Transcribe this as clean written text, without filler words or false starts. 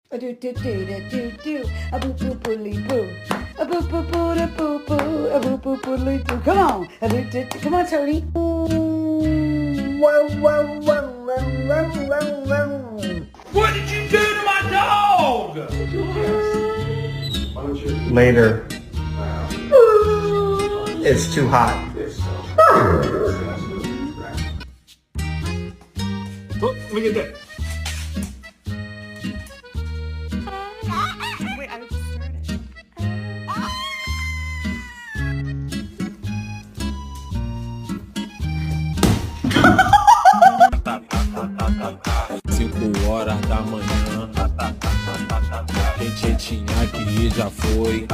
A do do do da do do. A boo boo boodly boo. A boo boo boo da boo boo. A boo boo boodly boo. Come on. A do do do. Come on, Tony. What did you do to my dog? Later. It's too hot. Look at that.